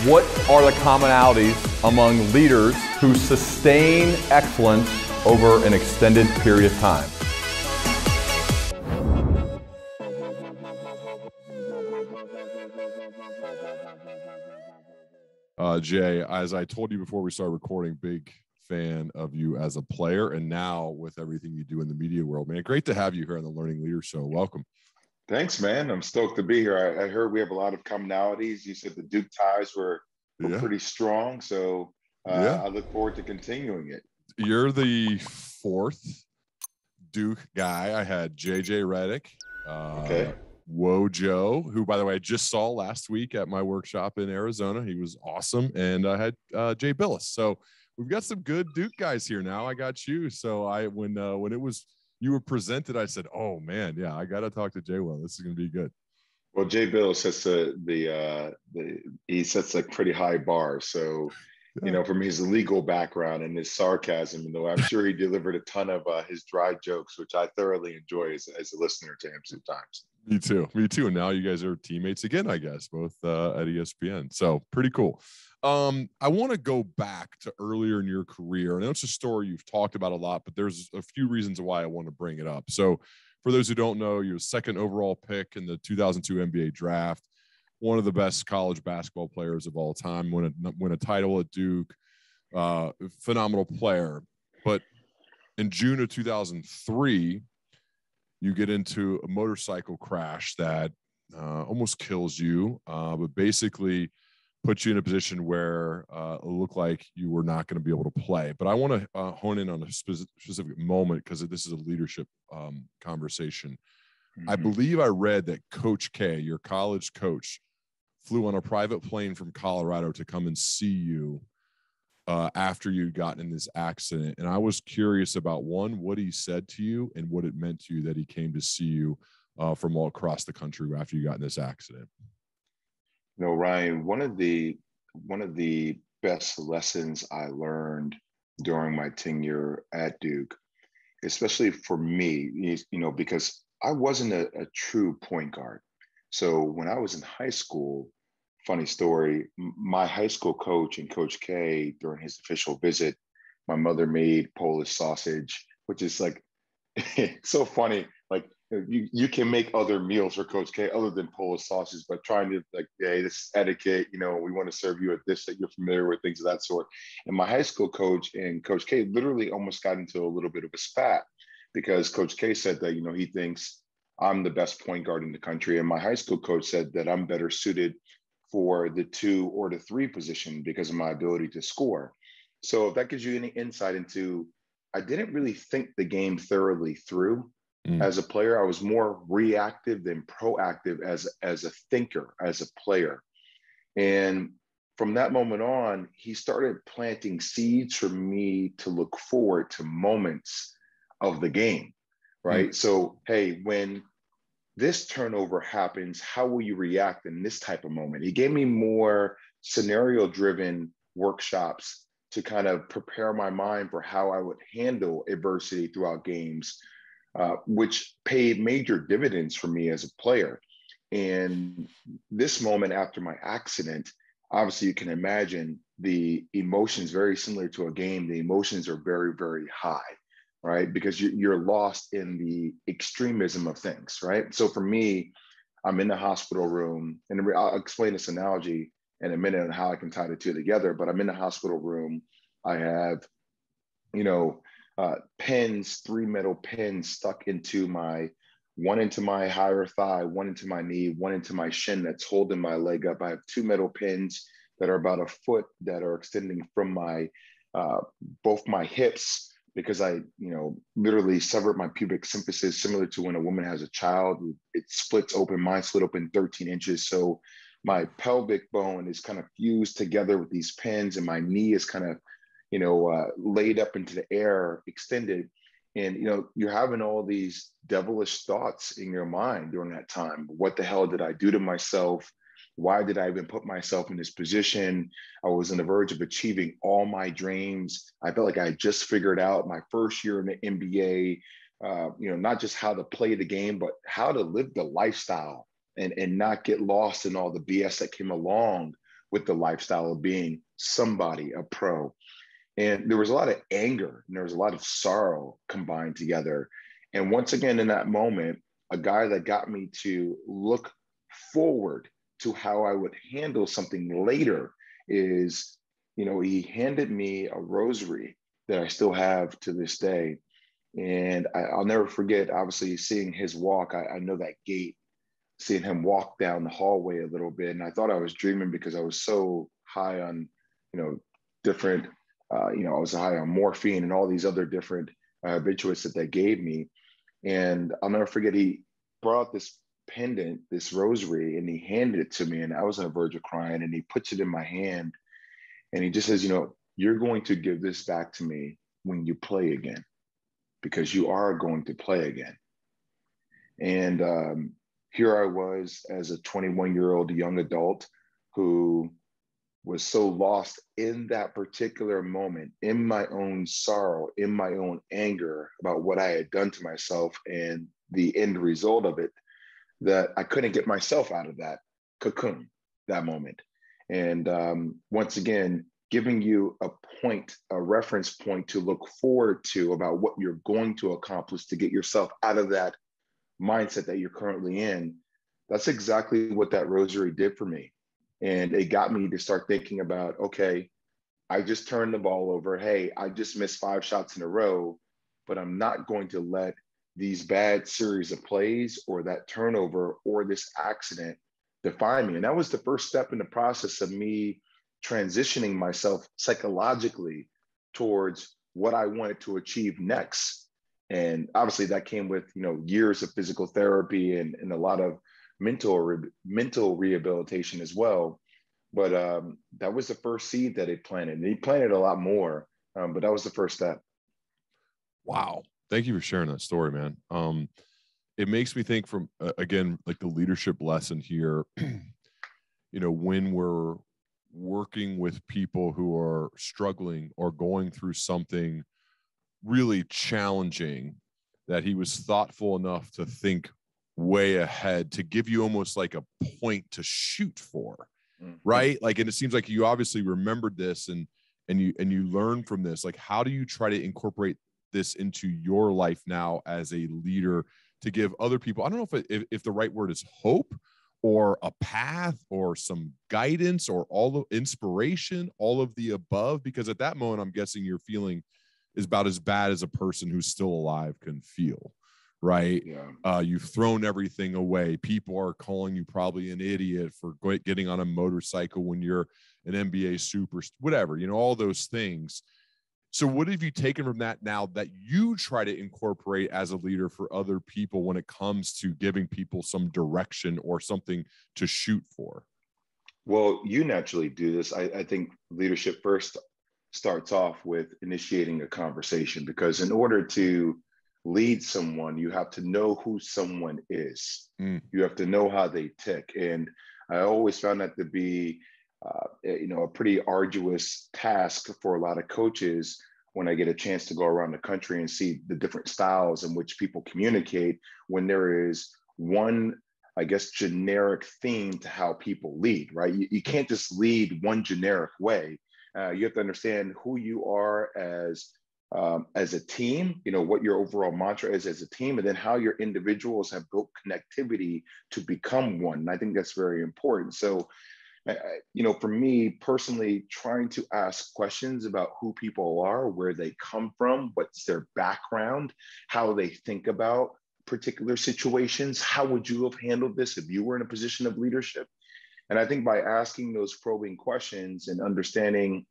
What are the commonalities among leaders who sustain excellence over an extended period of time? Jay, as I told you before we started recording, big fan of you as a player, and now with everything you do in the media world, man. Great to have you here on the Learning Leader Show. Welcome. Thanks, man. I'm stoked to be here. I heard we have a lot of commonalities. You said the Duke ties were pretty strong, so I look forward to continuing it. You're the fourth Duke guy. I had JJ Redick. Wojo, who, by the way, I just saw last week at my workshop in Arizona. He was awesome. And I had Jay Billis. So we've got some good Duke guys here now. I got you. So when it was you were presented, I said, oh, man, yeah, I got to talk to Jay. Well, this is going to be good. Well, Jay Billis sets he sets a pretty high bar. So, you know, from his legal background and his sarcasm, though I'm sure he delivered a ton of his dry jokes, which I thoroughly enjoy as a listener to him sometimes. Me too. And now you guys are teammates again, I guess, both at ESPN. So pretty cool. I want to go back to earlier in your career. I know it's a story you've talked about a lot, but there's a few reasons why I want to bring it up. So for those who don't know, you're second overall pick in the 2002 NBA draft, one of the best college basketball players of all time, win a title at Duke, phenomenal player. But in June of 2003, you get into a motorcycle crash that almost kills you, but basically puts you in a position where it looked like you were not going to be able to play. But I want to hone in on a specific moment because this is a leadership conversation. Mm-hmm. I believe I read that Coach K, your college coach, flew on a private plane from Colorado to come and see you after you'd gotten in this accident. And I was curious about, one, what he said to you and what it meant to you that he came to see you from all across the country after you got in this accident. You know, Ryan, one of the best lessons I learned during my tenure at Duke, especially for me, you know, because I wasn't a true point guard. So when I was in high school, funny story, my high school coach and Coach K, during his official visit, my mother made Polish sausage, which is like so funny. Like you can make other meals for Coach K other than Polish sausage, but trying to like, hey, this is etiquette, you know, we want to serve you a dish that you're familiar with, things of that sort. And my high school coach and Coach K literally almost got into a little bit of a spat because Coach K said that, you know, he thinks I'm the best point guard in the country. And my high school coach said that I'm better suited for the 2 or the 3 position because of my ability to score. So if that gives you any insight into, I didn't really think the game thoroughly through. As a player. I was more reactive than proactive as a thinker, as a player. And from that moment on, he started planting seeds for me to look forward to moments of the game, right? So, hey, when this turnover happens, how will you react in this type of moment? He gave me more scenario-driven workshops to kind of prepare my mind for how I would handle adversity throughout games, which paid major dividends for me as a player. And this moment after my accident, obviously you can imagine the emotions very similar to a game. The emotions are very, very high, right? Because you're lost in the extremism of things, right? So for me, I'm in the hospital room, and I'll explain this analogy in a minute on how I can tie the two together, but I'm in the hospital room. I have, you know, pins, 3 metal pins stuck into one into my higher thigh, one into my knee, one into my shin that's holding my leg up. I have 2 metal pins that are about 1 foot that are extending from my both my hips, because I, you know, literally severed my pubic symphysis, similar to when a woman has a child. It splits open. Mine split open 13 inches. So my pelvic bone is kind of fused together with these pins, and my knee is kind of, you know, laid up into the air, extended. And, you know, you're having all these devilish thoughts in your mind during that time. What the hell did I do to myself? Why did I even put myself in this position? I was on the verge of achieving all my dreams. I felt like I had just figured out my first year in the NBA, you know, not just how to play the game, but how to live the lifestyle and not get lost in all the BS that came along with the lifestyle of being somebody, a pro. And there was a lot of anger and there was a lot of sorrow combined together. And once again, in that moment, a guy that got me to look forward to how I would handle something later is, he handed me a rosary that I still have to this day. And I'll never forget, obviously, seeing his walk. I know that gait, seeing him walk down the hallway a little bit. And I thought I was dreaming because I was so high on, different, I was high on morphine and all these other different habituates that they gave me. And I'll never forget, he brought this pendant, this rosary, and he handed it to me. And I was on the verge of crying, and he puts it in my hand. And he just says, you're going to give this back to me when you play again, because you are going to play again. And here I was as a 21-year-old young adult who was so lost in that particular moment, in my own sorrow, in my own anger about what I had done to myself and the end result of it, that I couldn't get myself out of that cocoon, that moment. And once again, giving you a reference point to look forward to about what you're going to accomplish to get yourself out of that mindset that you're currently in. That's exactly what that rosary did for me. And it got me to start thinking about, okay, I just turned the ball over. Hey, I just missed 5 shots in a row, but I'm not going to let these bad series of plays or that turnover or this accident define me. And that was the first step in the process of me transitioning myself psychologically towards what I wanted to achieve next. And obviously that came with, years of physical therapy and a lot of mental rehabilitation as well. But that was the first seed that it planted. And he planted a lot more, but that was the first step. Wow. Thank you for sharing that story, man. It makes me think from, again, like the leadership lesson here, when we're working with people who are struggling or going through something really challenging, that he was thoughtful enough to think way ahead to give you almost like a point to shoot for, right? Like, and it seems like you obviously remembered this and you learned from this. Like, how do you try to incorporate this into your life now as a leader to give other people, I don't know if the right word is hope or a path or some guidance or all of inspiration, all of the above? Because at that moment, I'm guessing your feeling is about as bad as a person who's still alive can feel, right? Yeah. You've thrown everything away. People are calling you probably an idiot for getting on a motorcycle when you're an NBA super, whatever, all those things. So what have you taken from that now that you try to incorporate as a leader for other people when it comes to giving people some direction or something to shoot for? Well, you naturally do this. I think leadership first starts off with initiating a conversation, because in order to lead someone, you have to know who someone is. You have to know how they tick. And I always found that to be a pretty arduous task for a lot of coaches when I get a chance to go around the country and see the different styles in which people communicate, when there is one, I guess, generic theme to how people lead, right? You can't just lead one generic way. You have to understand who you are as a team, what your overall mantra is as a team, and then how your individuals have built connectivity to become one. And I think that's very important. So, for me personally, trying to ask questions about who people are, where they come from, what's their background, how they think about particular situations. How would you have handled this if you were in a position of leadership? And I think by asking those probing questions and understanding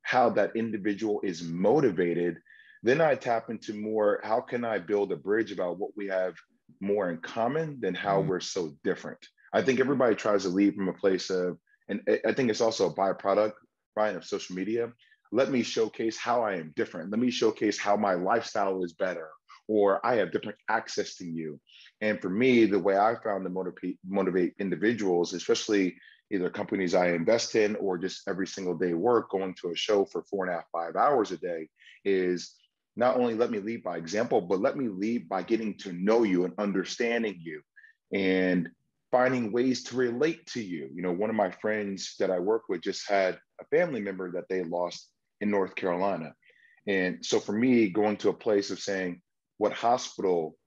how that individual is motivated, then I tap into more, how can I build a bridge about what we have more in common than how we're so different? I think everybody tries to lead from a place of, and I think it's also a byproduct, Ryan, of social media. Let me showcase how I am different. Let me showcase how my lifestyle is better, or I have different access to you. And for me, the way I found to motivate individuals, especially either companies I invest in or just every single day work, going to a show for 4.5, 5 hours a day, is not only let me lead by example, but let me lead by getting to know you and understanding you. And finding ways to relate to you. You know, one of my friends that I work with just had a family member that they lost in North Carolina. And so for me, going to a place of saying, what hospital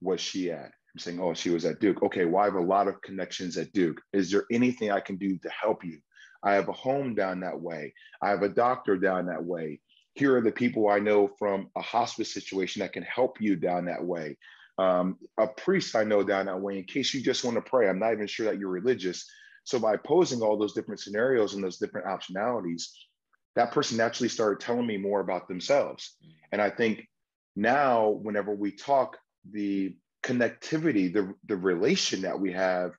was she at? I'm saying, oh, she was at Duke. Okay, well, I have a lot of connections at Duke. Is there anything I can do to help you? I have a home down that way. I have a doctor down that way. Here are the people I know from a hospice situation that can help you down that way. A priest I know down that way in case you just want to pray. I'm not even sure that you're religious. So by posing all those different scenarios and those different optionalities, that person actually started telling me more about themselves. And I think now, whenever we talk, the connectivity, the relation that we have,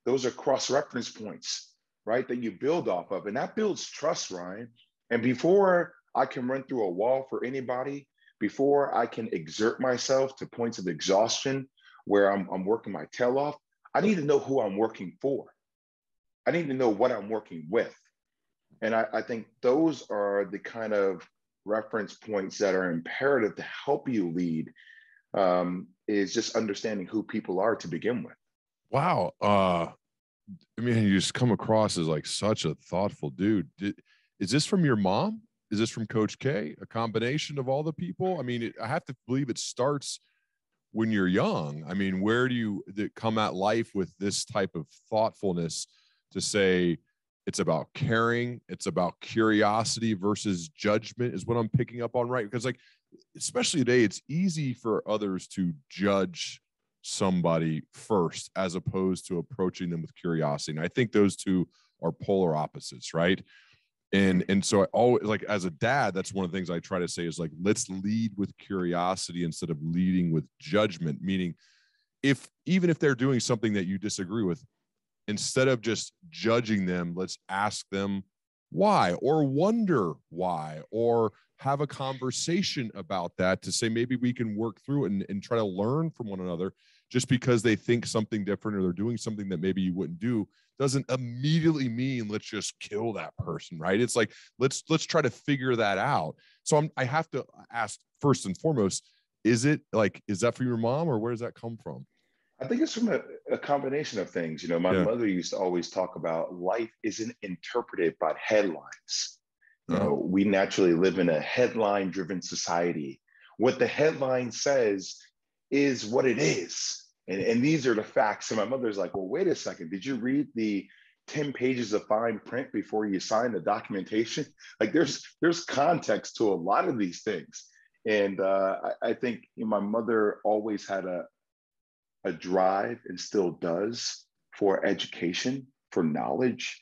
those are cross-reference points, right? That you build off of. And that builds trust, Ryan. And before I can run through a wall for anybody, before I can exert myself to points of exhaustion where I'm working my tail off, I need to know who I'm working for. I need to know what I'm working with. And I think those are the kind of reference points that are imperative to help you lead, is just understanding who people are to begin with. Wow. I mean, you just come across as like such a thoughtful dude. Is this from your mom? Is this from Coach K? A combination of all the people? I mean, I have to believe it starts when you're young. I mean, where do you come at life with this type of thoughtfulness to say it's about caring, it's about curiosity versus judgment is what I'm picking up on, right? Because like, especially today, it's easy for others to judge somebody first as opposed to approaching them with curiosity. And I think those two are polar opposites, right? And so I always, like, as a dad, that's one of the things I try to say is like, let's lead with curiosity instead of leading with judgment. Meaning, even if they're doing something that you disagree with, instead of just judging them, let's ask them why, or wonder why, or have a conversation about that to say maybe we can work through it and try to learn from one another. Just because they think something different or they're doing something that maybe you wouldn't do doesn't immediately mean let's just kill that person, right? It's like, let's try to figure that out. So I have to ask first and foremost, is that from your mom, or where does that come from? I think it's from a combination of things. You know, my mother used to always talk about life isn't interpreted by headlines. You know, we naturally live in a headline-driven society. What the headline says is what it is. And these are the facts. And my mother's like, well, wait a second. Did you read the 10 pages of fine print before you sign the documentation? Like there's context to a lot of these things. And I think my mother always had a drive, and still does, for education, for knowledge.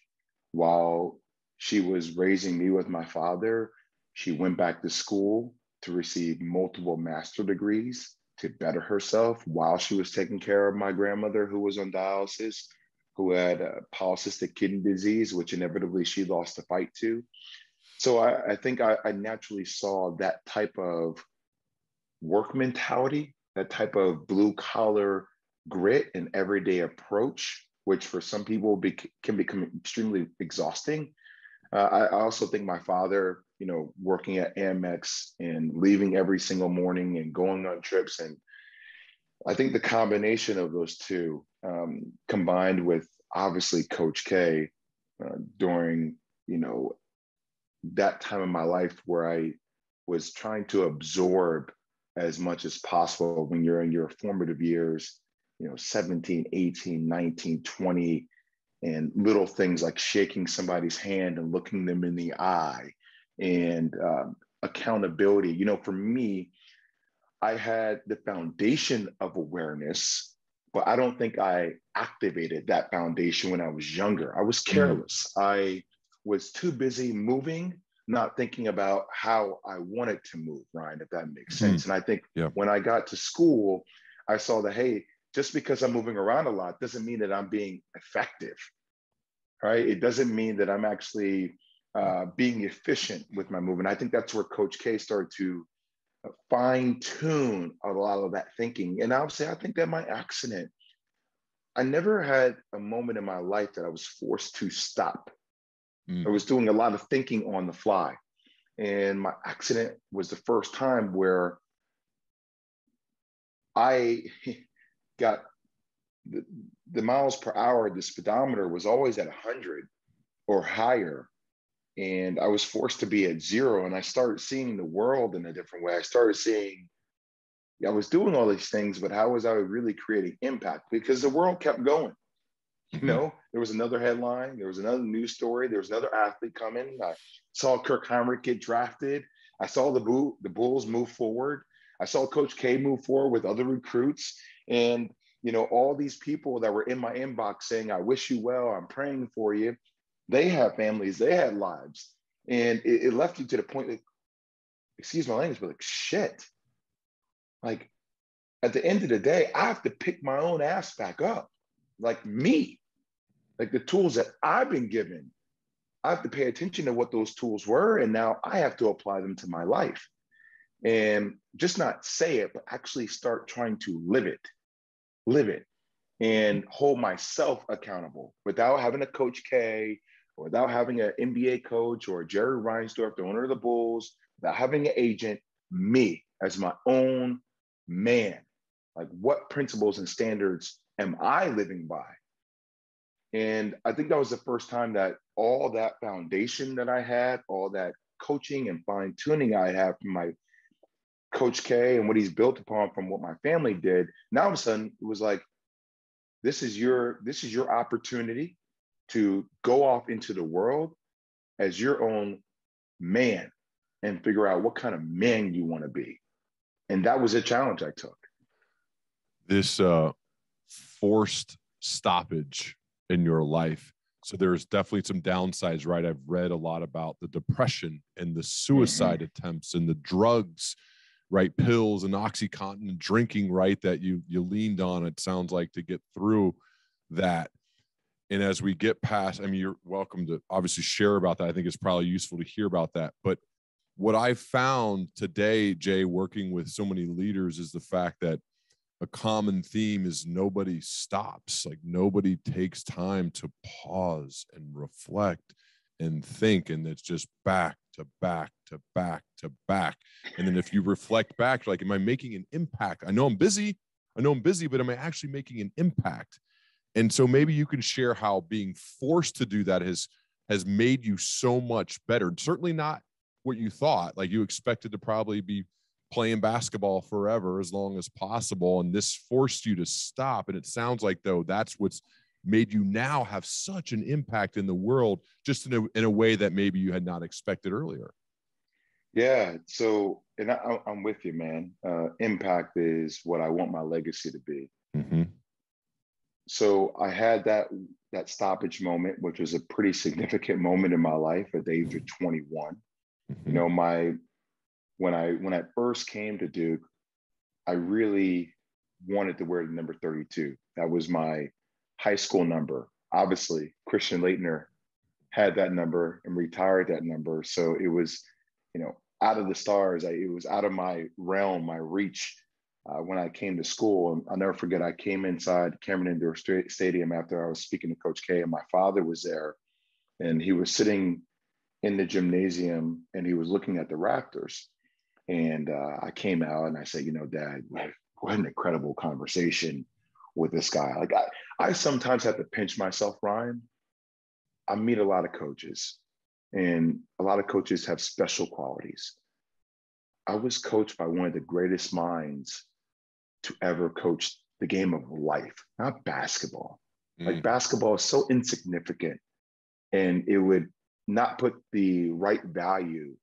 While she was raising me with my father, she went back to school to receive multiple master's degrees to better herself while she was taking care of my grandmother, who was on dialysis, who had polycystic kidney disease, which inevitably she lost the fight to. So I think I naturally saw that type of work mentality, that type of blue collar grit and everyday approach, which for some people can become extremely exhausting. I also think my father, you know, working at Amex and leaving every single morning and going on trips. And I think the combination of those two, combined with obviously Coach K, during, you know, that time in my life where I was trying to absorb as much as possible when you're in your formative years, you know, 17, 18, 19, 20, and little things like shaking somebody's hand and looking them in the eye, and accountability. You know, for me, I had the foundation of awareness, but I don't think I activated that foundation when I was younger. I was careless. I was too busy moving, not thinking about how I wanted to move, Ryan, if that makes sense. And I think when I got to school, I saw that, hey, just because I'm moving around a lot doesn't mean that I'm being effective, right? It doesn't mean that I'm actually being efficient with my movement. I think that's where Coach K started to fine tune a lot of that thinking. And obviously, I think that my accident, I never had a moment in my life that I was forced to stop. I was doing a lot of thinking on the fly. And my accident was the first time where I got the miles per hour, the speedometer was always at 100 or higher. And I was forced to be at 0. And I started seeing the world in a different way. I started seeing, I was doing all these things, but how was I really creating impact? Because the world kept going. You know, there was another headline, there was another news story, there was another athlete coming. I saw Kirk Heinrich get drafted. I saw the Bulls move forward. I saw Coach K move forward with other recruits. And, you know, all these people that were in my inbox saying, I wish you well, I'm praying for you. They have families, they had lives. And it left you to the point that, excuse my language, but like, shit. Like, at the end of the day, I have to pick my own ass back up. Like me. Like the tools that I've been given, I have to pay attention to what those tools were. And now I have to apply them to my life. And just not say it, but actually start trying to live it, and hold myself accountable without having a Coach K, or without having an NBA coach or Jerry Reinsdorf, the owner of the Bulls, without having an agent, me as my own man. Like, what principles and standards am I living by? And I think that was the first time that all that foundation that I had, all that coaching and fine tuning I had from my Coach K and what he's built upon from what my family did. Now all of a sudden it was like, this is your opportunity to go off into the world as your own man and figure out what kind of man you want to be. And that was a challenge I took. This forced stoppage in your life. So there's definitely some downsides, right? I've read a lot about the depression and the suicide attempts and the drugs, right? Pills and OxyContin and drinking, right? That you leaned on, it sounds like, to get through that. And as we get past, I mean, you're welcome to obviously share about that. I think it's probably useful to hear about that. But what I found today, Jay, working with so many leaders, is the fact that a common theme is nobody stops. Like, nobody takes time to pause and reflect and think. And it's just back to back to back to back. And then if you reflect back, like, am I making an impact? I know I'm busy, but am I actually making an impact? And so maybe you can share how being forced to do that has made you so much better. Certainly not what you thought. Like, you expected to probably be playing basketball forever, as long as possible, and this forced you to stop. And it sounds like, though, that's what's made you now have such an impact in the world, just in a way that maybe you had not expected earlier. Yeah. So, and I'm with you, man. Impact is what I want my legacy to be. So I had that stoppage moment, which was a pretty significant moment in my life at the age of 21. You know, when I first came to Duke, I really wanted to wear the number 32. That was my high school number. Obviously, Christian Laettner had that number and retired that number. So it was, you know, out of the stars. It was out of my realm, my reach. When I came to school, and I'll never forget, I came inside Cameron Indoor Stadium after I was speaking to Coach K, and my father was there, and he was sitting in the gymnasium and he was looking at the rafters. And I came out and I said, you know, Dad, what an incredible conversation with this guy. Like, I sometimes have to pinch myself, Ryan. I meet a lot of coaches, and a lot of coaches have special qualities. I was coached by one of the greatest minds to ever coach the game of life, not basketball. Like, basketball is so insignificant, and it would not put the right value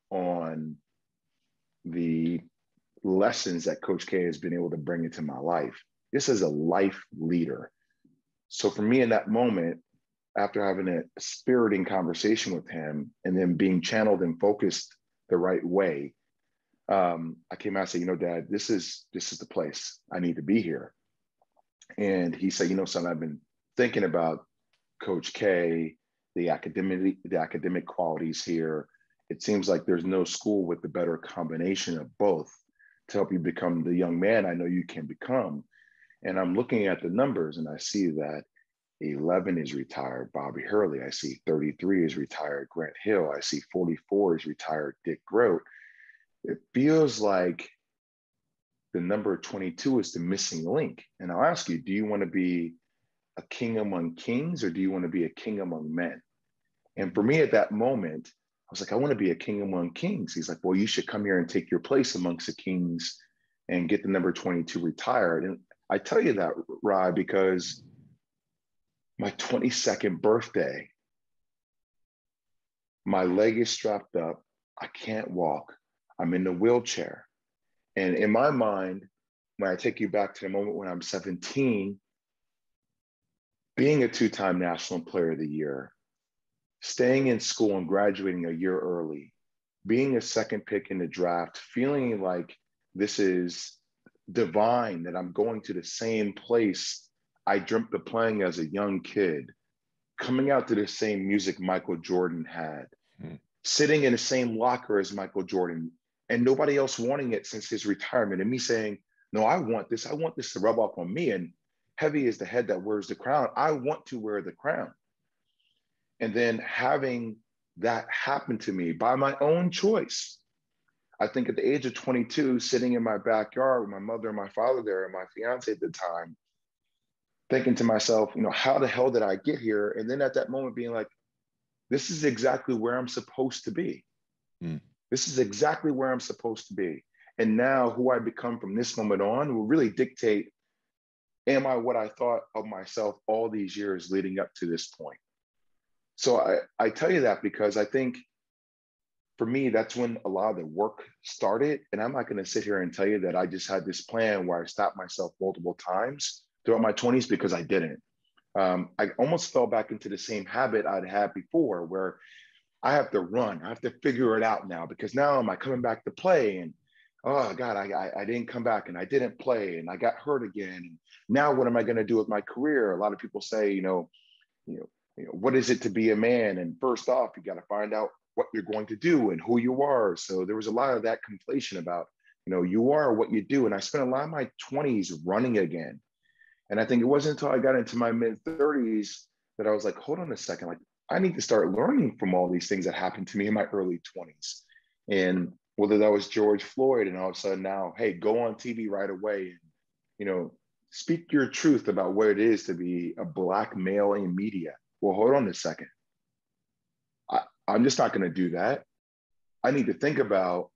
on the lessons that Coach K has been able to bring into my life. This is a life leader. So for me in that moment, after having a spiriting conversation with him and then being channeled and focused the right way, I came out and said, you know, Dad, this is the place. I need to be here. And he said, you know, son, I've been thinking about Coach K, the academic qualities here. It seems like there's no school with the better combination of both to help you become the young man I know you can become. And I'm looking at the numbers and I see that 11 is retired, Bobby Hurley. I see 33 is retired, Grant Hill. I see 44 is retired, Dick Grote. It feels like the number 22 is the missing link. And I'll ask you, do you want to be a king among kings, or do you want to be a king among men? And for me at that moment, I was like, I want to be a king among kings. He's like, well, you should come here and take your place amongst the kings and get the number 22 retired. And I tell you that, Rye, because my 22nd birthday, my leg is strapped up. I can't walk. I'm in the wheelchair. And in my mind, when I take you back to the moment when I'm 17, being a two-time National Player of the Year, staying in school and graduating a year early, being a second pick in the draft, feeling like this is divine, that I'm going to the same place I dreamt of playing as a young kid, coming out to the same music Michael Jordan had, sitting in the same locker as Michael Jordan, and nobody else wanting it since his retirement, and me saying, no, I want this to rub off on me. And heavy is the head that wears the crown. I want to wear the crown. And then having that happen to me by my own choice. I think at the age of 22, sitting in my backyard with my mother and my father there and my fiance at the time, thinking to myself, how the hell did I get here? And then at that moment being like, this is exactly where I'm supposed to be. This is exactly where I'm supposed to be. And now who I become from this moment on will really dictate, am I what I thought of myself all these years leading up to this point? So I tell you that because I think for me, that's when a lot of the work started. And I'm not going to sit here and tell you that I just had this plan where I stopped myself multiple times throughout my 20s, because I didn't. I almost fell back into the same habit I'd had before, where I have to run. I have to figure it out now, because now am I coming back to play? And oh God, I didn't come back and I didn't play and I got hurt again. And now what am I going to do with my career? A lot of people say, what is it to be a man? And first off, you got to find out what you're going to do and who you are. So there was a lot of that conflation about, you are what you do. And I spent a lot of my 20s running again. And I think it wasn't until I got into my mid 30s that I was like, hold on a second, like I need to start learning from all these things that happened to me in my early 20s. And whether that was George Floyd, and all of a sudden now, hey, go on TV right away and, speak your truth about what it is to be a Black male in media. Well, hold on a second. I'm just not going to do that. I need to think about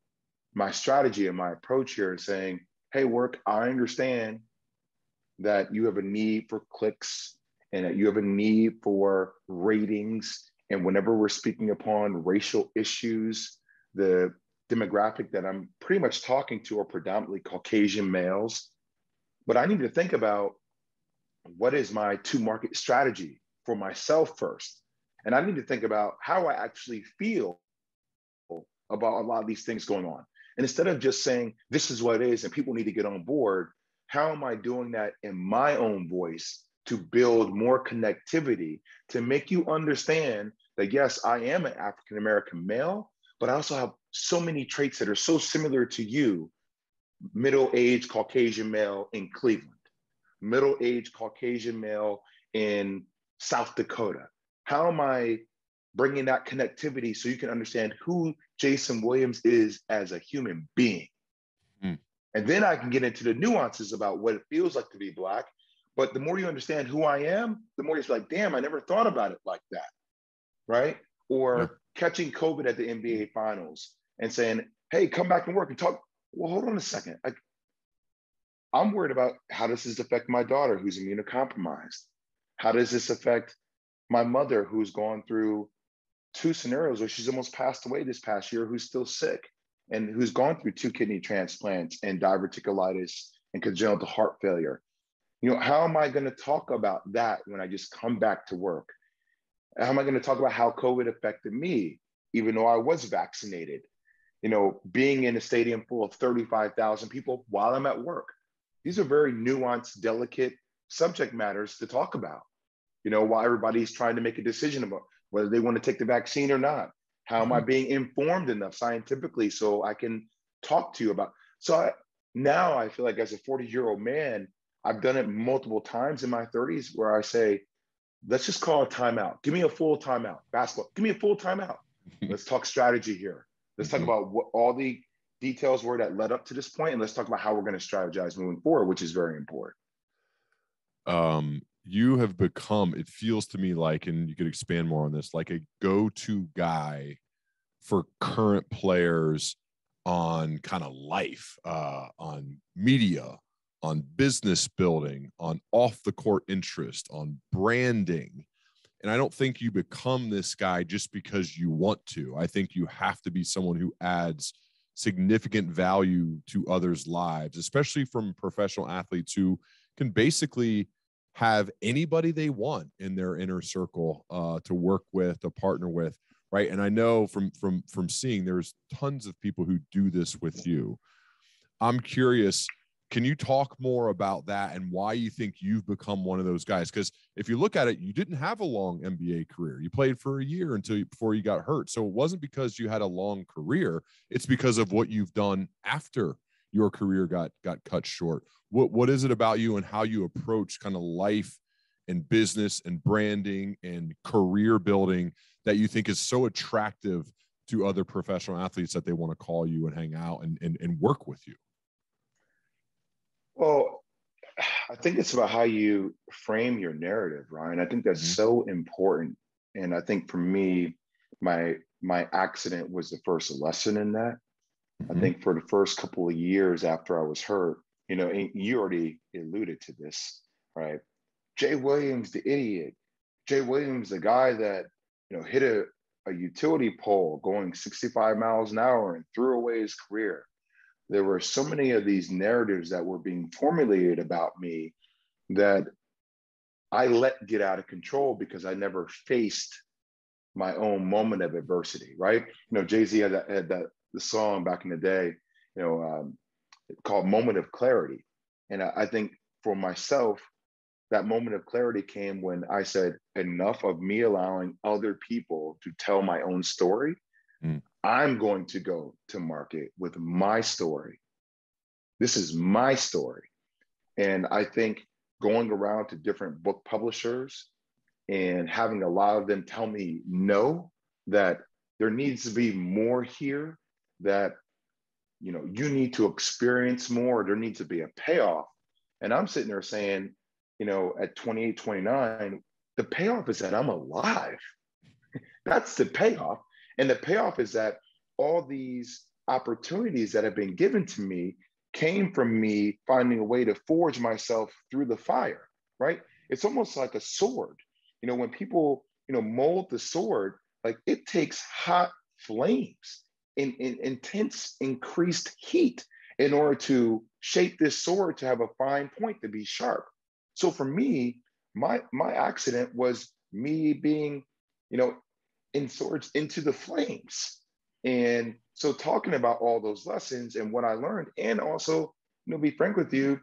my strategy and my approach here and saying, hey, work, I understand that you have a need for clicks and that you have a need for ratings. And whenever we're speaking upon racial issues, the demographic that I'm pretty much talking to are predominantly Caucasian males. But I need to think about what is my to-market strategy for myself first. And I need to think about how I actually feel about a lot of these things going on. And instead of just saying, this is what it is and people need to get on board, how am I doing that in my own voice to build more connectivity, to make you understand that, yes, I am an African-American male, but I also have so many traits that are so similar to you, middle-aged Caucasian male in Cleveland, middle-aged Caucasian male in South Dakota. How am I bringing that connectivity so you can understand who Jason Williams is as a human being? And then I can get into the nuances about what it feels like to be Black. But the more you understand who I am, the more you're like, damn, I never thought about it like that, right? Or catching COVID at the NBA Finals and saying, hey, come back and work and talk. Well, hold on a second. I'm worried about how does this affect my daughter who's immunocompromised? How does this affect my mother who's gone through 2 scenarios where she's almost passed away this past year, who's still sick and who's gone through 2 kidney transplants and diverticulitis and congenital heart failure? How am I going to talk about that when I just come back to work? How am I going to talk about how COVID affected me, even though I was vaccinated? Being in a stadium full of 35,000 people while I'm at work. These are very nuanced, delicate subject matters to talk about. While everybody's trying to make a decision about whether they want to take the vaccine or not. How am I being informed enough scientifically so I can talk to you about? Now I feel like as a 40-year-old man, I've done it multiple times in my 30s where I say, let's just call a timeout. Give me a full timeout. Basketball, give me a full timeout. Let's talk strategy here. Let's talk about what all the details were that led up to this point, and let's talk about how we're going to strategize moving forward, which is very important. You have become, it feels to me like, and you could expand more on this, like a go-to guy for current players on kind of life, on media, on business building, on off the court interest, on branding. And I don't think you become this guy just because you want to. I think you have to be someone who adds significant value to others' lives, especially from professional athletes who can basically have anybody they want in their inner circle to work with, to partner with, right? And I know from seeing, there's tons of people who do this with you. I'm curious, can you talk more about that and why you think you've become one of those guys? Because if you look at it, you didn't have a long NBA career. You played for a year before you got hurt. So it wasn't because you had a long career. It's because of what you've done after your career got cut short. What is it about you and how you approach kind of life and business and branding and career building that you think is so attractive to other professional athletes that they want to call you and hang out and work with you? Well, I think it's about how you frame your narrative, Ryan. I think that's so important. And I think for me, my accident was the first lesson in that. I think for the first couple of years after I was hurt, you know, and you already alluded to this, right? Jay Williams, the idiot. Jay Williams, the guy that, you know, hit a utility pole going 65 miles an hour and threw away his career. There were so many of these narratives that were being formulated about me that I let get out of control because I never faced my own moment of adversity, right? You know, Jay-Z had the song back in the day, you know, called Moment of Clarity. And I think for myself, that moment of clarity came when I said, enough of me allowing other people to tell my own story. I'm going to go to market with my story. This is my story. And I think going around to different book publishers and having a lot of them tell me no, that there needs to be more here, that, you know, you need to experience more, there needs to be a payoff. And I'm sitting there saying, you know, at 28, 29, the payoff is that I'm alive. That's the payoff. And the payoff is that all these opportunities that have been given to me came from me finding a way to forge myself through the fire, right? It's almost like a sword. You know, when people, you know, mold the sword, like it takes hot flames in intense increased heat in order to shape this sword to have a fine point, to be sharp. So for me, my accident was me being, you know, in swords into the flames. And so talking about all those lessons and what I learned, and also, you know, be frank with you,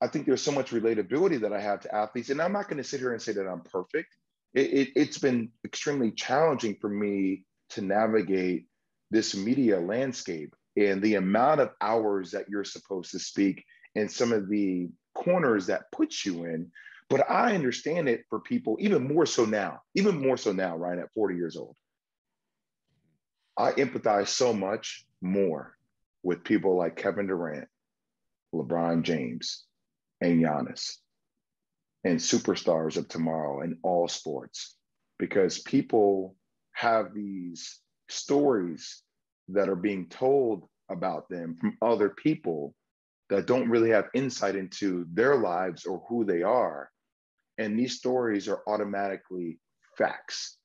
I think there's so much relatability that I have to athletes. And I'm not going to sit here and say that I'm perfect. It's been extremely challenging for me to navigate this media landscape and the amount of hours that you're supposed to speak and some of the corners that puts you in. But I understand it for people even more so now, Ryan, at 40 years old. I empathize so much more with people like Kevin Durant, LeBron James, and Giannis, and superstars of tomorrow in all sports, because people have these stories that are being told about them from other people that don't really have insight into their lives or who they are. And these stories are automatically facts.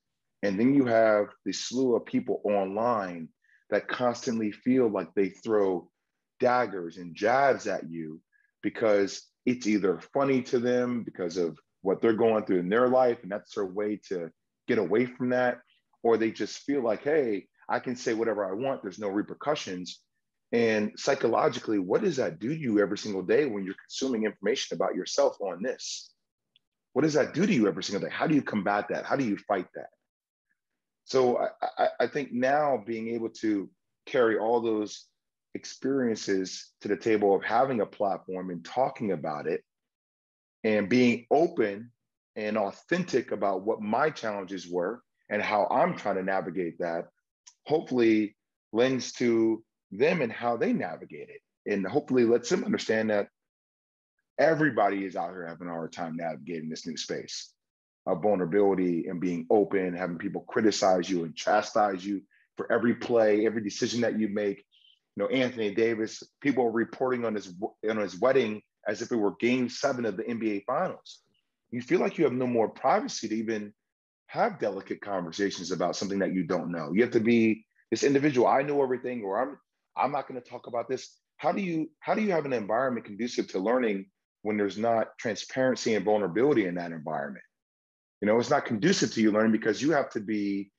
And then you have the slew of people online that constantly feel like they throw daggers and jabs at you because it's either funny to them because of what they're going through in their life, and that's their way to get away from that, or they just feel like, hey, I can say whatever I want, there's no repercussions. And psychologically, what does that do to you every single day when you're consuming information about yourself on this? What does that do to you every single day? How do you combat that? How do you fight that? So I think now being able to carry all those experiences to the table of having a platform and talking about it and being open and authentic about what my challenges were and how I'm trying to navigate that, hopefully lends to them and how they navigate it. And hopefully lets them understand that everybody is out here having a hard time navigating this new space of vulnerability and being open, having people criticize you and chastise you for every play, every decision that you make. You know, Anthony Davis, people are reporting on his wedding as if it were Game 7 of the NBA Finals. You feel like you have no more privacy to even have delicate conversations about something that you don't know. You have to be this individual. I know everything, or I'm not going to talk about this. How do you have an environment conducive to learning when there's not transparency and vulnerability in that environment? You know, it's not conducive to you learning because you have to be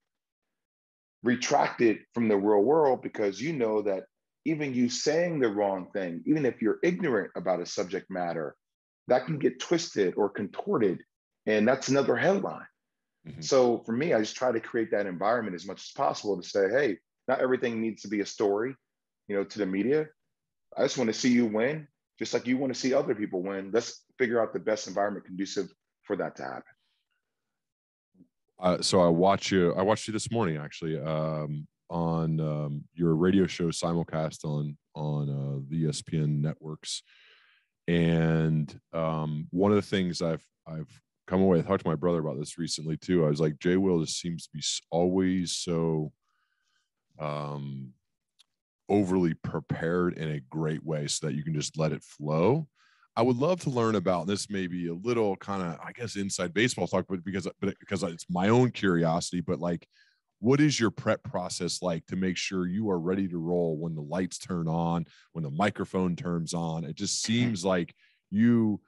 retracted from the real world, because you know that even you saying the wrong thing, even if you're ignorant about a subject matter, that can get twisted or contorted, and that's another headline. Mm-hmm. So for me, I just try to create that environment as much as possible to say, hey, not everything needs to be a story, you know, to the media. I just want to see you win, just like you want to see other people win. Let's figure out the best environment conducive for that to happen. So I watched you this morning, actually, on your radio show simulcast on the ESPN networks. And one of the things I've come away, I talked to my brother about this recently too. I was like, Jay Will just seems to be always so overly prepared in a great way so that you can just let it flow. I would love to learn about this, maybe a little kind of, I guess, inside baseball talk, but because it's my own curiosity, but like, what is your prep process like to make sure you are ready to roll when the lights turn on, when the microphone turns on? It just seems like I've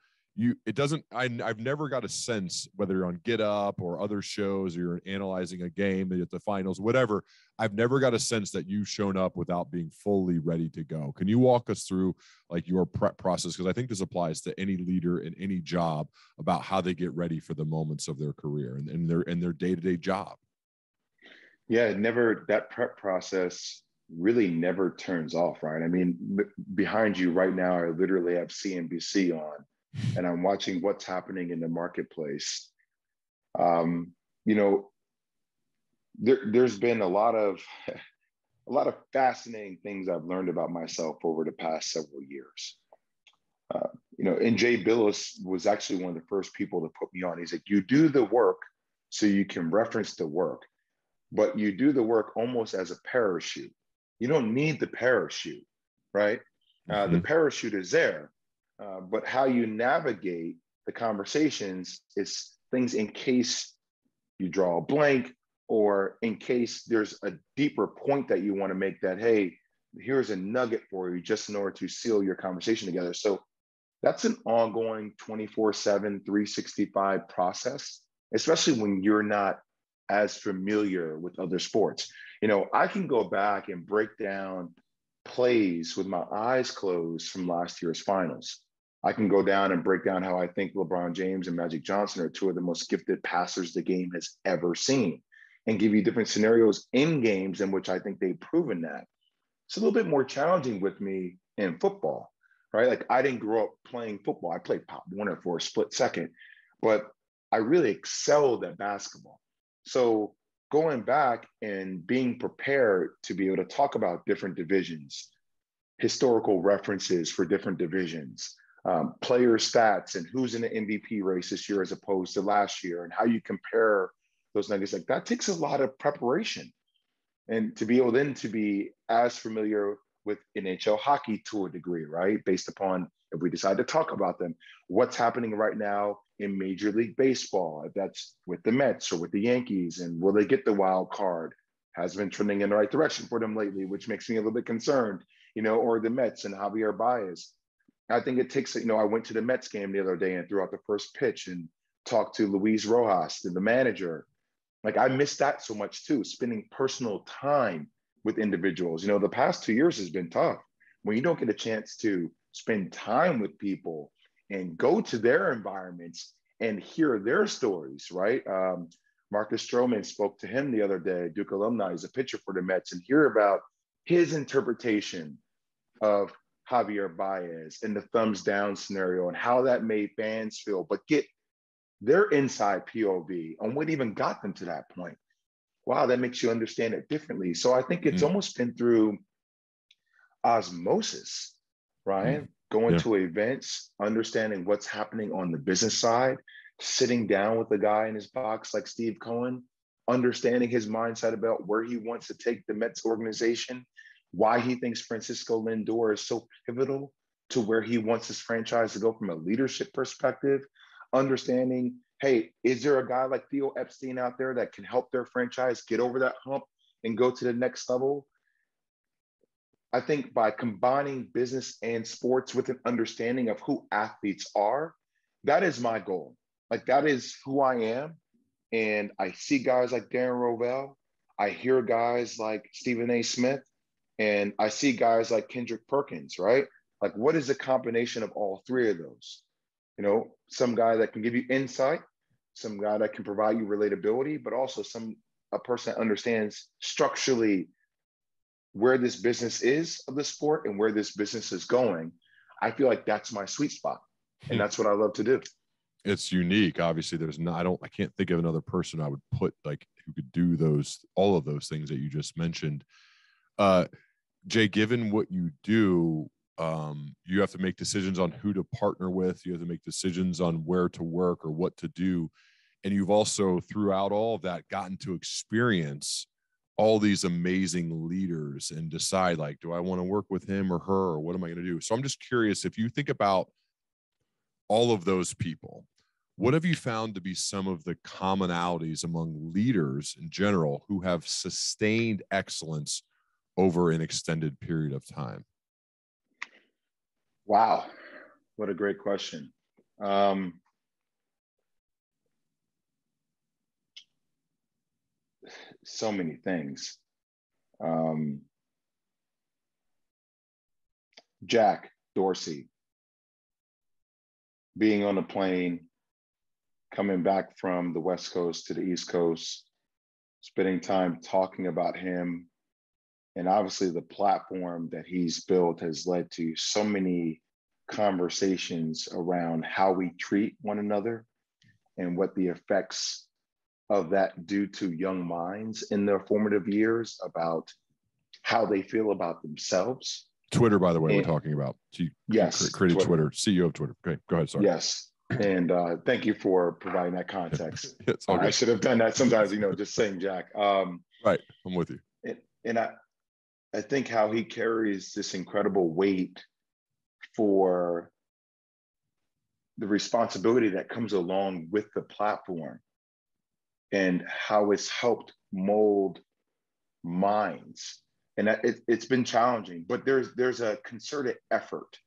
never got a sense, whether you're on Get Up or other shows or you're analyzing a game at the finals, whatever, I've never got a sense that you've shown up without being fully ready to go. Can you walk us through like your prep process? Because I think this applies to any leader in any job about how they get ready for the moments of their career and their day-to-day job. Yeah, that prep process really never turns off, right? I mean, behind you right now, I literally have CNBC on, and I'm watching what's happening in the marketplace. You know, there's been a lot of fascinating things I've learned about myself over the past several years. You know, and Jay Billis was actually one of the first people to put me on. He's like, you do the work so you can reference the work, but you do the work almost as a parachute. You don't need the parachute, right? The parachute is there. But how you navigate the conversations is things in case you draw a blank, or in case there's a deeper point that you want to make that, hey, here's a nugget for you just in order to seal your conversation together. So that's an ongoing 24/7, 365 process, especially when you're not as familiar with other sports. You know, I can go back and break down plays with my eyes closed from last year's finals. I can go down and break down how I think LeBron James and Magic Johnson are two of the most gifted passers the game has ever seen, and give you different scenarios in games in which I think they've proven that. It's a little bit more challenging with me in football, right? Like, I didn't grow up playing football. I played Pop Warner for a split second, but I really excelled at basketball. So going back and being prepared to be able to talk about different divisions, historical references for different divisions, player stats and who's in the MVP race this year as opposed to last year, and how you compare those nuggets, like that takes a lot of preparation. And to be able then to be as familiar with NHL hockey to a degree, right? Based upon, if we decide to talk about them, what's happening right now in Major League Baseball, if that's with the Mets or with the Yankees, and will they get the wild card? Has been trending in the right direction for them lately, which makes me a little bit concerned, you know, or the Mets and Javier Baez. I think it takes, you know, I went to the Mets game the other day and threw out the first pitch and talked to Luis Rojas, the manager. Like, I miss that so much too, spending personal time with individuals. You know, the past 2 years has been tough when you don't get a chance to spend time with people and go to their environments and hear their stories, right? Marcus Stroman spoke to him the other day, Duke alumni, he's a pitcher for the Mets, and hear about his interpretation of Javier Baez and the thumbs down scenario and how that made fans feel, but get their inside POV on what even got them to that point. Wow, that makes you understand it differently. So I think it's almost been through osmosis, Ryan, going to events, understanding what's happening on the business side, sitting down with the guy in his box like Steve Cohen, understanding his mindset about where he wants to take the Mets organization, why he thinks Francisco Lindor is so pivotal to where he wants his franchise to go from a leadership perspective, understanding, hey, is there a guy like Theo Epstein out there that can help their franchise get over that hump and go to the next level? I think by combining business and sports with an understanding of who athletes are, that is my goal. Like, that is who I am. And I see guys like Darren Rovell. I hear guys like Stephen A. Smith. And I see guys like Kendrick Perkins, right? Like, what is the combination of all three of those? You know, some guy that can give you insight, some guy that can provide you relatability, but also a person that understands structurally where this business is of the sport and where this business is going. I feel like that's my sweet spot. And that's what I love to do. It's unique. Obviously, I can't think of another person I would put like who could do all of those things that you just mentioned. Jay, given what you do, you have to make decisions on who to partner with. You have to make decisions on where to work or what to do. And you've also, throughout all of that, gotten to experience all these amazing leaders and decide, like, do I want to work with him or her, or what am I going to do? So I'm just curious, if you think about all of those people, what have you found to be some of the commonalities among leaders in general who have sustained excellence over an extended period of time? Wow. What a great question. So many things. Jack Dorsey, being on a plane, coming back from the West Coast to the East Coast, spending time talking about him. And obviously the platform that he's built has led to so many conversations around how we treat one another and what the effects of that do to young minds in their formative years about how they feel about themselves. Twitter, by the way, we're talking about. Yes. Created Twitter, CEO of Twitter. Okay, go ahead. Sorry. Yes. And thank you for providing that context. I should have done that sometimes, just saying Jack. Right. I'm with you. And I think how he carries this incredible weight for the responsibility that comes along with the platform and how it's helped mold minds. And it's been challenging, but there's a concerted effort.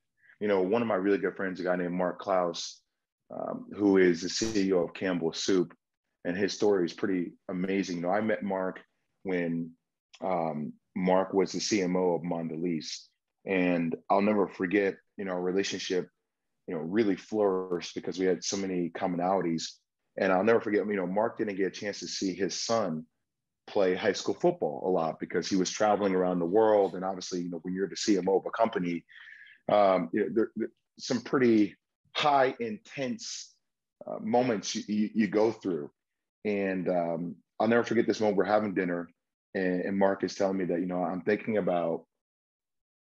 One of my really good friends, a guy named Mark Klaus, who is the CEO of Campbell Soup, and his story is pretty amazing. I met Mark when Mark was the CMO of Mondelez, and I'll never forget, our relationship, really flourished because we had so many commonalities. And I'll never forget, Mark didn't get a chance to see his son play high school football a lot because he was traveling around the world. And obviously, when you're the CMO of a company, there some pretty high intense moments you go through. And I'll never forget this moment. We're having dinner and Mark is telling me that, I'm thinking about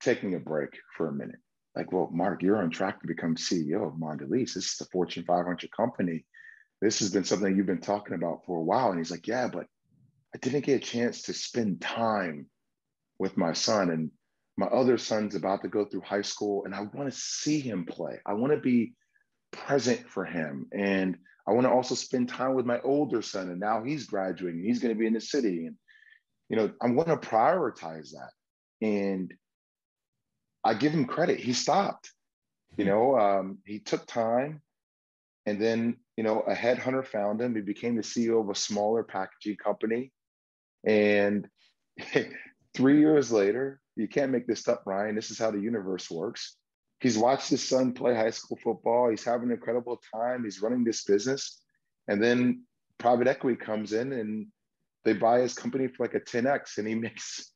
taking a break for a minute. Like, well, Mark, you're on track to become CEO of Mondelez. This is a Fortune 500 company. This has been something you've been talking about for a while. And he's like, yeah, but I didn't get a chance to spend time with my son. And my other son's about to go through high school and I want to see him play. I want to be present for him. And I want to also spend time with my older son. And now he's graduating. He's going to be in the city. And, I'm going to prioritize that. And I give him credit. He stopped, he took time. And then, a headhunter found him. He became the CEO of a smaller packaging company. And 3 years later, you can't make this up, Ryan. This is how the universe works. He's watched his son play high school football. He's having an incredible time. He's running this business. And then private equity comes in and they buy his company for like a 10X and he makes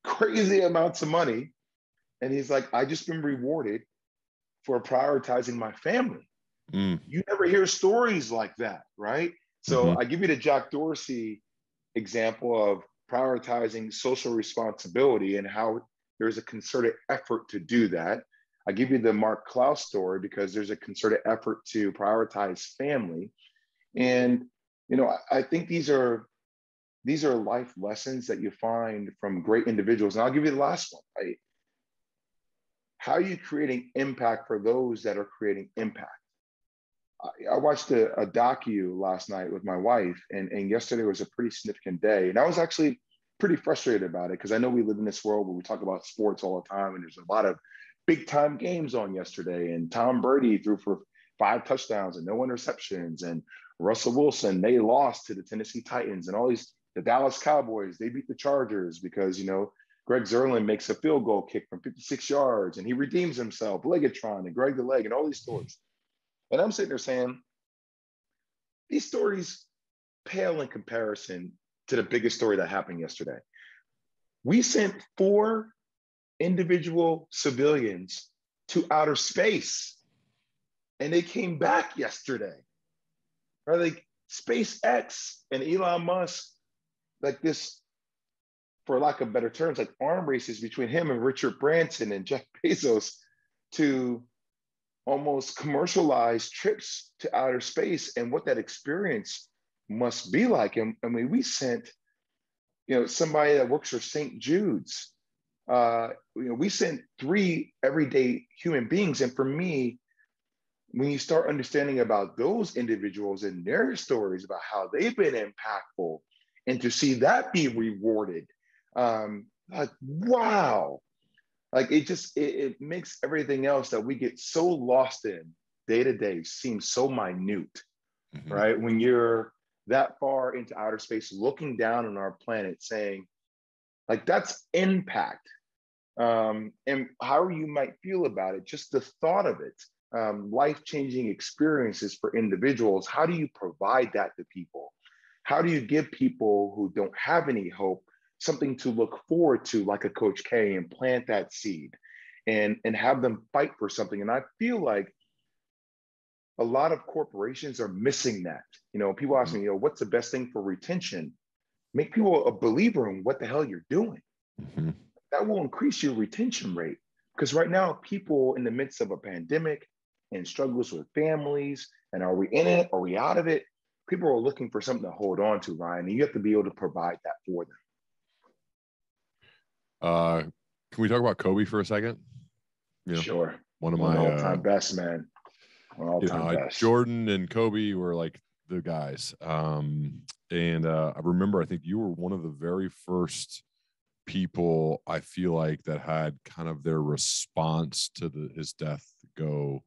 crazy amounts of money. And he's like, I just been rewarded for prioritizing my family. You never hear stories like that, right? So I give you the Jack Dorsey example of prioritizing social responsibility and how there's a concerted effort to do that. I give you the Mark Klaus story because there's a concerted effort to prioritize family. And, I think these are life lessons that you find from great individuals. And I'll give you the last one, right? How are you creating impact for those that are creating impact? I watched a docu last night with my wife, and yesterday was a pretty significant day. And I was actually pretty frustrated about it because I know we live in this world where we talk about sports all the time, and there's a lot of big time games on yesterday. And Tom Brady threw for 5 touchdowns and no interceptions. And Russell Wilson, they lost to the Tennessee Titans, and the Dallas Cowboys, they beat the Chargers because, Greg Zerlin makes a field goal kick from 56 yards and he redeems himself, Legatron and Greg the Leg and all these stories. And I'm sitting there saying, these stories pale in comparison to the biggest story that happened yesterday. We sent 4 individual civilians to outer space, and they came back yesterday. Right? Like SpaceX and Elon Musk, like this, for lack of better terms, like arm races between him and Richard Branson and Jeff Bezos to almost commercialized trips to outer space and what that experience must be like. And I mean, we sent, somebody that works for St. Jude's. We sent 3 everyday human beings. And for me, when you start understanding about those individuals and their stories about how they've been impactful, and to see that be rewarded, like, wow. Like it makes everything else that we get so lost in day to day seem so minute, right? When you're that far into outer space, looking down on our planet saying, like, that's impact. And however you might feel about it, just the thought of it, life-changing experiences for individuals, how do you provide that to people? How do you give people who don't have any hope something to look forward to, like a Coach K, and plant that seed and have them fight for something? And I feel like a lot of corporations are missing that. People ask me, what's the best thing for retention? Make people a believer in what the hell you're doing. That will increase your retention rate. Because right now, people in the midst of a pandemic and struggles with families, and are we in it? Are we out of it? People are looking for something to hold on to, Ryan, and you have to be able to provide that for them. Can we talk about Kobe for a second? Sure. One of my all-time best, man. All-time best. Jordan and Kobe were like the guys. And I remember, I think you were one of the very first people, I feel like, that had kind of their response to his death go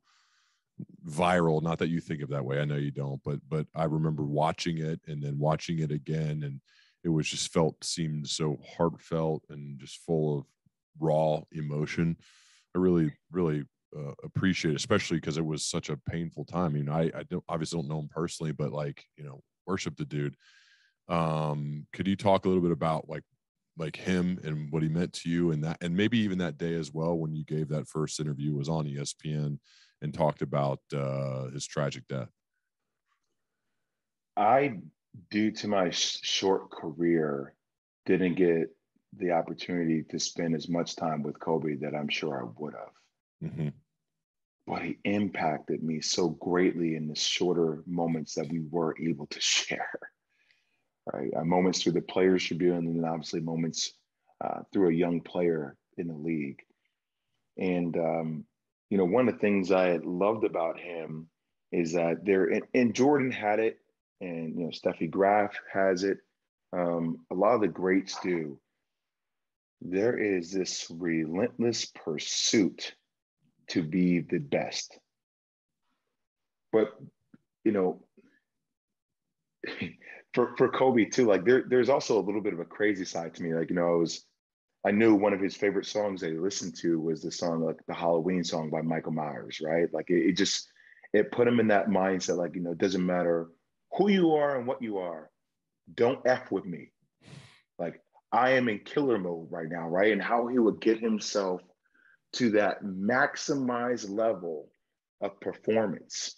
viral. Not that you think of that way, I know you don't, but I remember watching it and then watching it again, and it was just seemed so heartfelt and just full of raw emotion. I really, really appreciate it, especially because it was such a painful time. I mean, I obviously don't know him personally, but worship the dude. Could you talk a little bit about like him and what he meant to you, and maybe even that day as well when you gave that first interview, was on ESPN, and talked about his tragic death? I, due to my short career, didn't get the opportunity to spend as much time with Kobe that I'm sure I would have. But he impacted me so greatly in the shorter moments that we were able to share. Right, moments through the Players Tribune, and then obviously moments through a young player in the league. And one of the things I had loved about him is that and Jordan had it, and Steffi Graf has it. A lot of the greats do. There is this relentless pursuit to be the best. But for Kobe too, like there's also a little bit of a crazy side to me. Like, I knew one of his favorite songs that he listened to was the song, like the Halloween song by Michael Myers, right? Like it put him in that mindset, like, it doesn't matter who you are and what you are, don't F with me. Like, I am in killer mode right now, right? And how he would get himself to that maximized level of performance.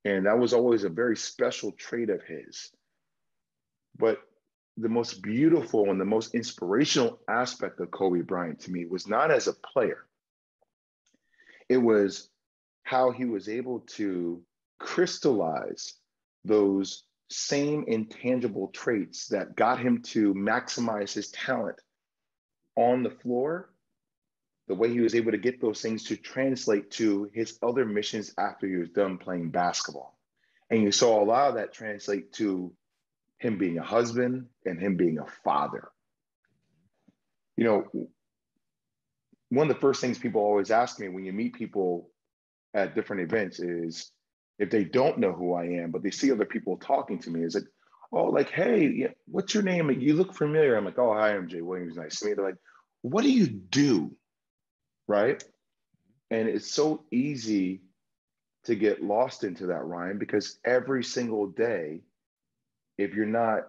And that was always a very special trait of his. But the most beautiful and the most inspirational aspect of Kobe Bryant to me was not as a player. It was how he was able to crystallize those same intangible traits that got him to maximize his talent on the floor, the way he was able to get those things to translate to his other missions after he was done playing basketball. And you saw a lot of that translate to him being a husband and him being a father. You know, one of the first things people always ask me when you meet people at different events is, if they don't know who I am, but they see other people talking to me, is like, oh, like, hey, what's your name? You look familiar. I'm like, oh, hi, I'm Jay Williams. Nice to meet you. They're like, what do you do? Right? And it's so easy to get lost into that, Ryan, because every single day, if you're not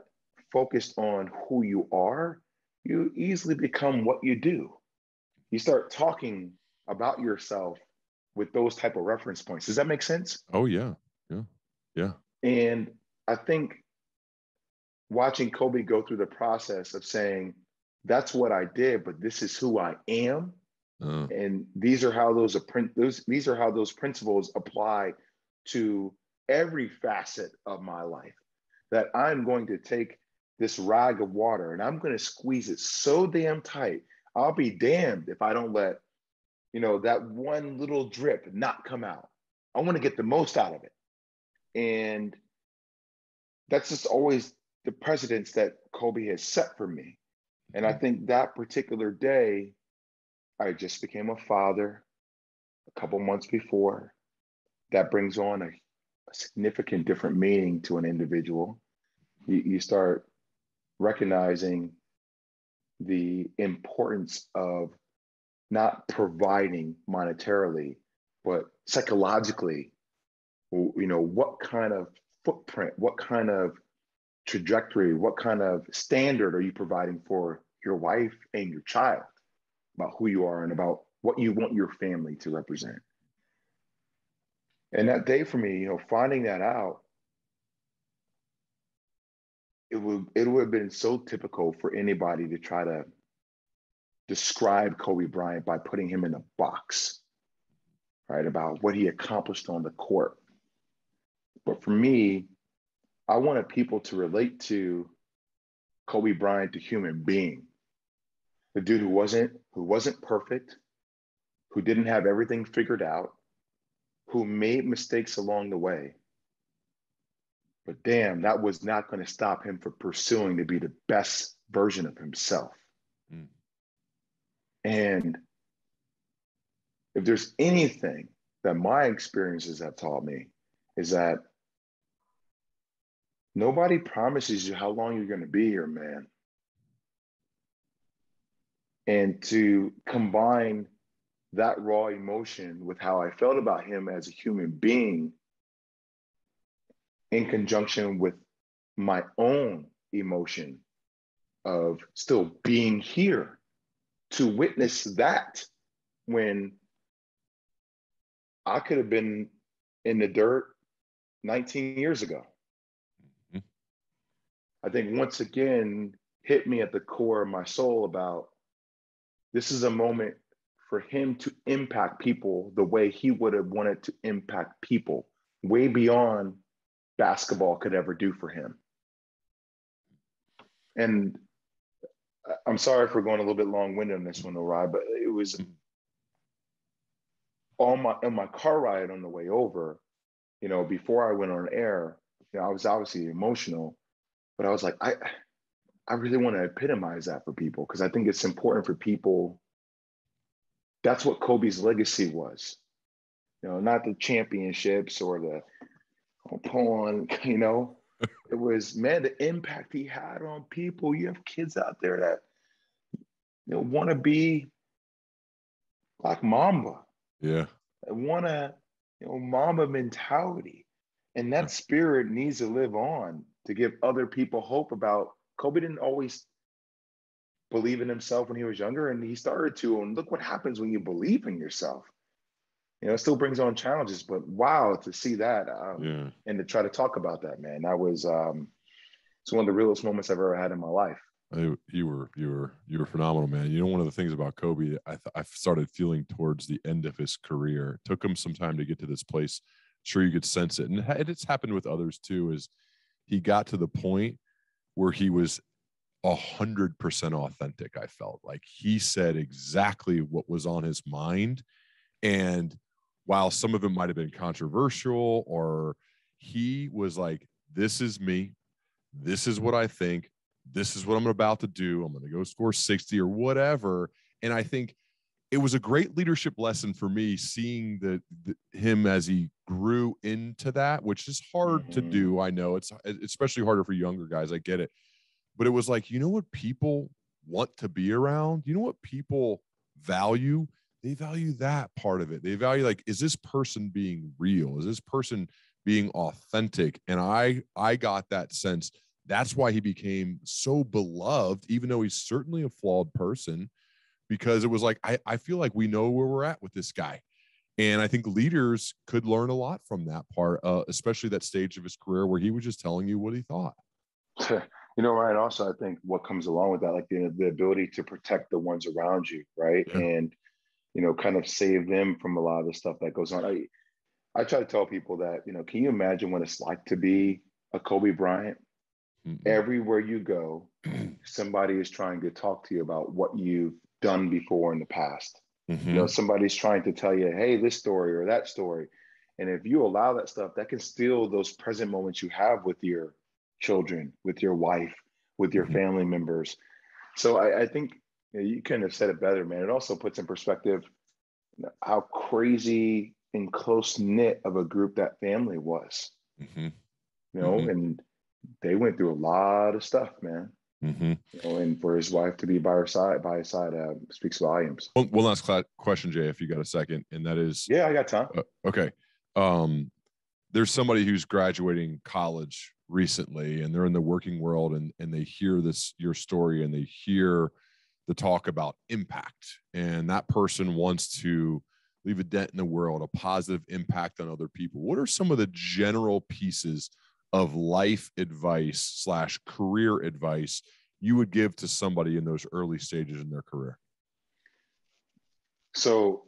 focused on who you are, you easily become what you do. You start talking about yourself with those type of reference points. Does that make sense? Oh, yeah. Yeah. Yeah. And I think watching Kobe go through the process of saying, that's what I did, but this is who I am. And these are how those principles apply to every facet of my life. That I'm going to take this rag of water and I'm going to squeeze it so damn tight. I'll be damned if I don't let, that one little drip not come out. I want to get the most out of it. And that's just always the precedence that Kobe has set for me. And I think that particular day, I just became a father a couple months before. That brings on a significant different meaning to an individual. You start recognizing the importance of not providing monetarily, but psychologically, what kind of footprint, what kind of trajectory, what kind of standard are you providing for your wife and your child about who you are and about what you want your family to represent. And that day for me, finding that out, it would have been so typical for anybody to try to describe Kobe Bryant by putting him in a box, right, about what he accomplished on the court. But for me, I wanted people to relate to Kobe Bryant, the human being, the dude who wasn't perfect, who didn't have everything figured out, who made mistakes along the way. But damn, that was not going to stop him from pursuing to be the best version of himself. Mm. And if there's anything that my experiences have taught me, is that nobody promises you how long you're going to be here, man. And to combine that raw emotion with how I felt about him as a human being in conjunction with my own emotion of still being here to witness that when I could have been in the dirt 19 years ago. Mm-hmm. I think once again hit me at the core of my soul about this is a moment for him to impact people the way he would have wanted to impact people, way beyond basketball could ever do for him. And I'm sorry for going a little bit long-winded on this one, Ori, but it was on my car ride on the way over, before I went on air, I was obviously emotional, but I was like, I really want to epitomize that for people because I think it's important for people. That's what Kobe's legacy was, not the championships or the porn, It was, man, the impact he had on people. You have kids out there that want to be like Mamba. Yeah. They want to, Mamba mentality. And that spirit needs to live on to give other people hope about. Kobe didn't always believe in himself when he was younger, and he started to. And look what happens when you believe in yourself. It still brings on challenges, but wow, to see that and to try to talk about that, man, that was It's one of the realest moments I've ever had in my life. You were phenomenal, man. You know, one of the things about Kobe, I started feeling towards the end of his career. It took him some time to get to this place. Sure, you could sense it, and it's happened with others too. Is he got to the point where he was 100% authentic. I felt like he said exactly what was on his mind, and while some of it might have been controversial, or he was like, "This is me. This is what I think. This is what I'm about to do. I'm going to go score 60 or whatever." And I think it was a great leadership lesson for me, seeing him as he grew into that, which is hard to do. I know it's especially harder for younger guys. I get it. But it was like, you know what people want to be around? You know what people value? They value that part of it. They value, like, is this person being real? Is this person being authentic? And I got that sense. That's why he became so beloved, even though he's certainly a flawed person, because it was like, I feel like we know where we're at with this guy. And I think leaders could learn a lot from that part, especially that stage of his career where he was just telling you what he thought. You know, Ryan, also, I think what comes along with that, like the ability to protect the ones around you, right? Yeah. And, you know, kind of save them from a lot of the stuff that goes on. I try to tell people that, you know, can you imagine what it's like to be a Kobe Bryant? Everywhere you go, somebody is trying to talk to you about what you've done before in the past. You know, somebody's trying to tell you, hey, this story or that story. And if you allow that stuff, that can steal those present moments you have with your children, with your wife, with your family members. So I think, you know, you couldn't have said it better, man. It also puts in perspective how crazy and close knit of a group that family was. You know, and they went through a lot of stuff, man. You know, and for his wife to be by his side, speaks volumes. One last question, Jay, if you got a second, and that is, yeah, I got time. Okay. There's somebody who's graduating college recently, and they're in the working world, and they hear your story, and they hear the talk about impact, and that person wants to leave a dent in the world, a positive impact on other people. What are some of the general pieces of life advice / career advice you would give to somebody in those early stages in their career? So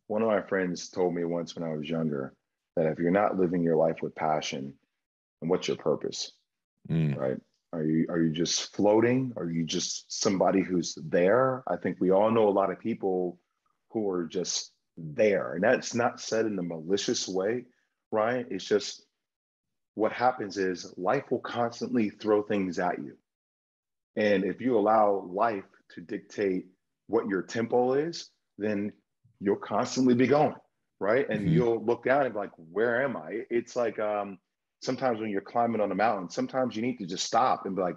one of my friends told me once when I was younger that if you're not living your life with passion, then what's your purpose? Right? Are you just floating? Are you just somebody who's there? I think we all know a lot of people who are just there. And that's not said in a malicious way, Ryan. It's just what happens is life will constantly throw things at you. And if you allow life to dictate what your tempo is, then you'll constantly be going, right? And you'll look down and be like, where am I? It's like sometimes when you're climbing on a mountain, sometimes you need to just stop and be like,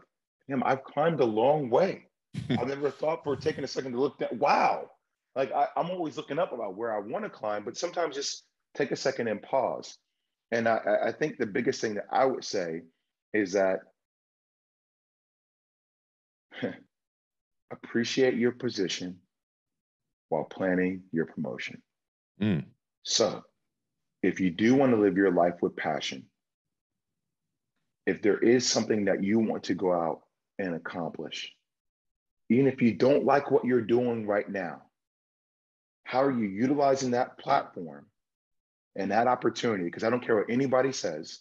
damn, I've climbed a long way. I've never thought for taking a second to look down. Wow. Like I'm always looking up about where I want to climb, but sometimes just take a second and pause. And I think the biggest thing that I would say is that appreciate your position while planning your promotion. So if you do want to live your life with passion, if there is something that you want to go out and accomplish, even if you don't like what you're doing right now, how are you utilizing that platform and that opportunity? Because I don't care what anybody says,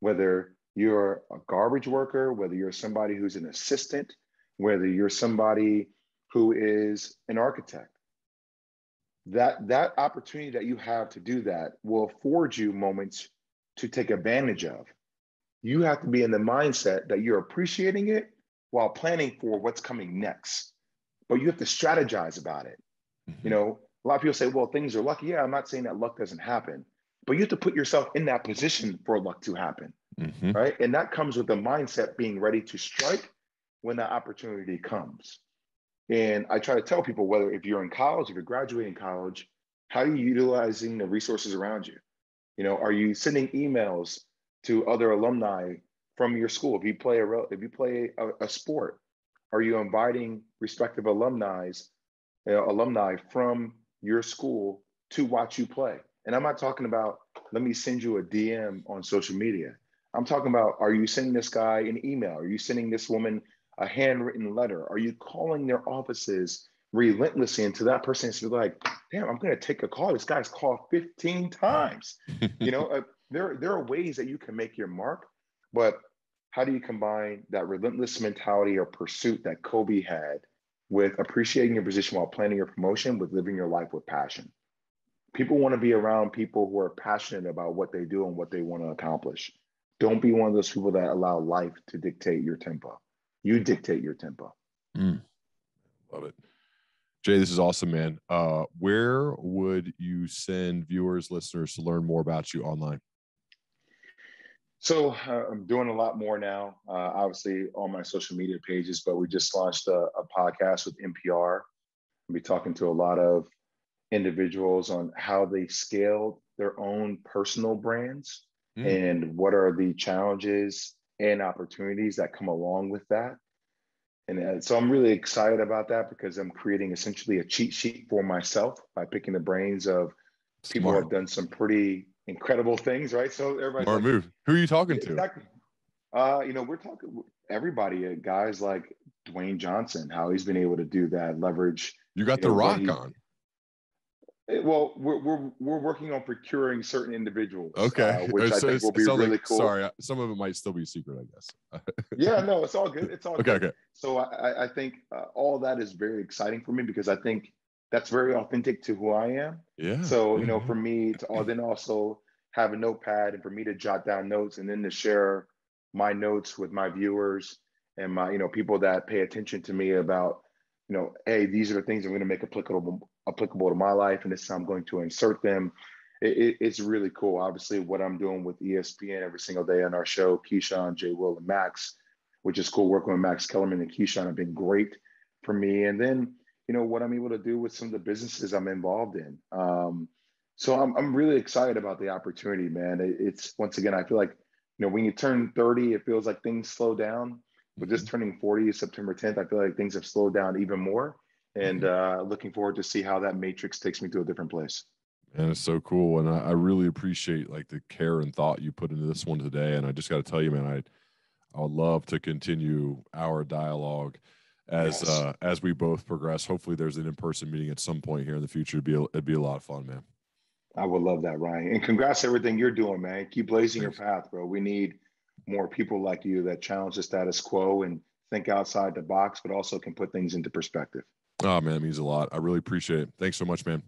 whether you're a garbage worker, whether you're somebody who's an assistant, whether you're somebody who is an architect, that opportunity that you have to do that will afford you moments to take advantage of. You have to be in the mindset that you're appreciating it while planning for what's coming next. But you have to strategize about it. You know, a lot of people say, well, things are lucky. Yeah, I'm not saying that luck doesn't happen, but you have to put yourself in that position for luck to happen, right? And that comes with the mindset being ready to strike when that opportunity comes. And I try to tell people, whether if you're in college, if you're graduating college, how are you utilizing the resources around you? You know, are you sending emails to other alumni from your school? If you play a sport, are you inviting respective alumni from your school to watch you play? And I'm not talking about, let me send you a DM on social media. I'm talking about, are you sending this guy an email? Are you sending this woman a handwritten letter? Are you calling their offices relentlessly? And to that person, it's like, damn, I'm going to take a call. This guy's called 15 times. There are ways that you can make your mark, but how do you combine that relentless mentality or pursuit that Kobe had with appreciating your position while planning your promotion, with living your life with passion? People want to be around people who are passionate about what they do and what they want to accomplish. Don't be one of those people that allow life to dictate your tempo. You dictate your tempo. Love it. Jay, this is awesome, man. Where would you send viewers, listeners to learn more about you online? So I'm doing a lot more now, obviously on my social media pages, but we just launched a podcast with NPR. I'll be talking to a lot of individuals on how they scaled their own personal brands and what are the challenges and opportunities that come along with that. And so I'm really excited about that because I'm creating essentially a cheat sheet for myself by picking the brains of people who have done some pretty incredible things, right? So everybody's Smart move. Who are you talking to? Exactly. We're talking everybody, guys like Dwayne Johnson, how he's been able to do that, leverage. You got The Rock on. Well, we're working on procuring certain individuals. Okay, which I think will be really cool. Sorry, some of it might still be secret, I guess. Yeah, no, it's all good. It's all good. Okay. So I think all that is very exciting for me because I think that's very authentic to who I am. Yeah. So for me to then also have a notepad and for me to jot down notes and then to share my notes with my viewers and my people that pay attention to me about hey, these are the things I'm going to make applicable to my life, and this is how I'm going to insert them. It's really cool. Obviously, what I'm doing with ESPN every single day on our show, Keyshawn, Jay, Will, and Max, which is cool. Working with Max Kellerman and Keyshawn have been great for me. And then, what I'm able to do with some of the businesses I'm involved in. So I'm really excited about the opportunity, man. It's once again, I feel like, when you turn 30, it feels like things slow down. But just turning 40 September 10th, I feel like things have slowed down even more. And looking forward to see how that matrix takes me to a different place. And it's so cool. And I really appreciate the care and thought you put into this one today. And I just got to tell you, man, I would love to continue our dialogue as we both progress. Hopefully there's an in-person meeting at some point here in the future. It'd be a lot of fun, man. I would love that, Ryan. And congrats on everything you're doing, man. Keep blazing your path, bro. We need more people like you that challenge the status quo and think outside the box, but also can put things into perspective. Oh, man, it means a lot. I really appreciate it. Thanks so much, man.